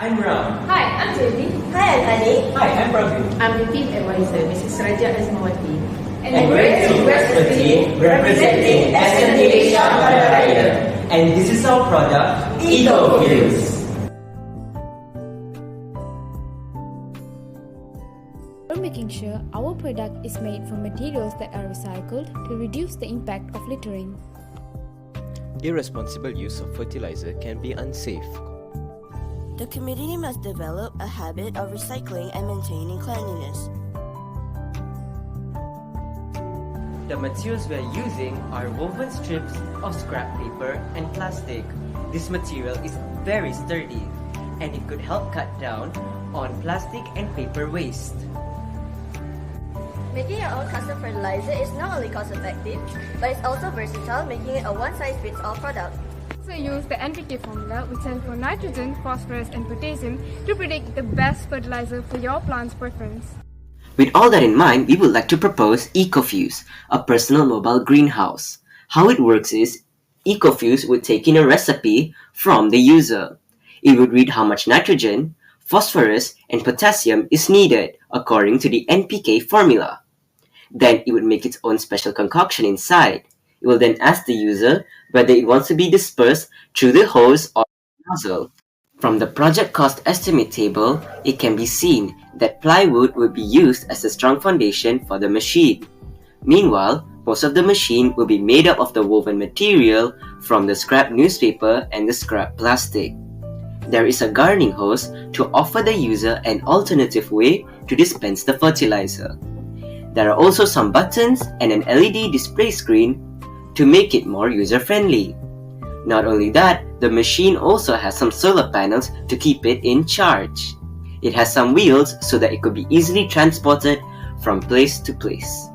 I'm Ram. Hi, I'm Jyoti. Hi, I'm Annie. Hi, I'm Prabhu. I'm the Team Advisor, Mrs. Raja Asmawati. And we're Team Vespertine, representing SMK SHAHBANDARAYA. And this is our product, EcoFuse. We're making sure our product is made from materials that are recycled to reduce the impact of littering. Irresponsible use of fertilizer can be unsafe. The community must develop a habit of recycling and maintaining cleanliness. The materials we are using are woven strips of scrap paper and plastic. This material is very sturdy and it could help cut down on plastic and paper waste. Making your own custom fertilizer is not only cost-effective, but it's also versatile, making it a one-size-fits-all product. So use the NPK formula, which stands for nitrogen, phosphorus and potassium, to predict the best fertilizer for your plant's preference. With all that in mind, we would like to propose EcoFuse, a personal mobile greenhouse. How it works is, EcoFuse would take in a recipe from the user. It would read how much nitrogen, phosphorus, and potassium is needed according to the NPK formula. Then it would make its own special concoction inside. It will then ask the user whether it wants to be dispersed through the hose or nozzle. From the project cost estimate table, it can be seen that plywood would be used as a strong foundation for the machine. Meanwhile, most of the machine will be made up of the woven material from the scrap newspaper and the scrap plastic. There is a gardening hose to offer the user an alternative way to dispense the fertilizer. There are also some buttons and an LED display screen to make it more user-friendly. Not only that, the machine also has some solar panels to keep it in charge. It has some wheels so that it could be easily transported from place to place.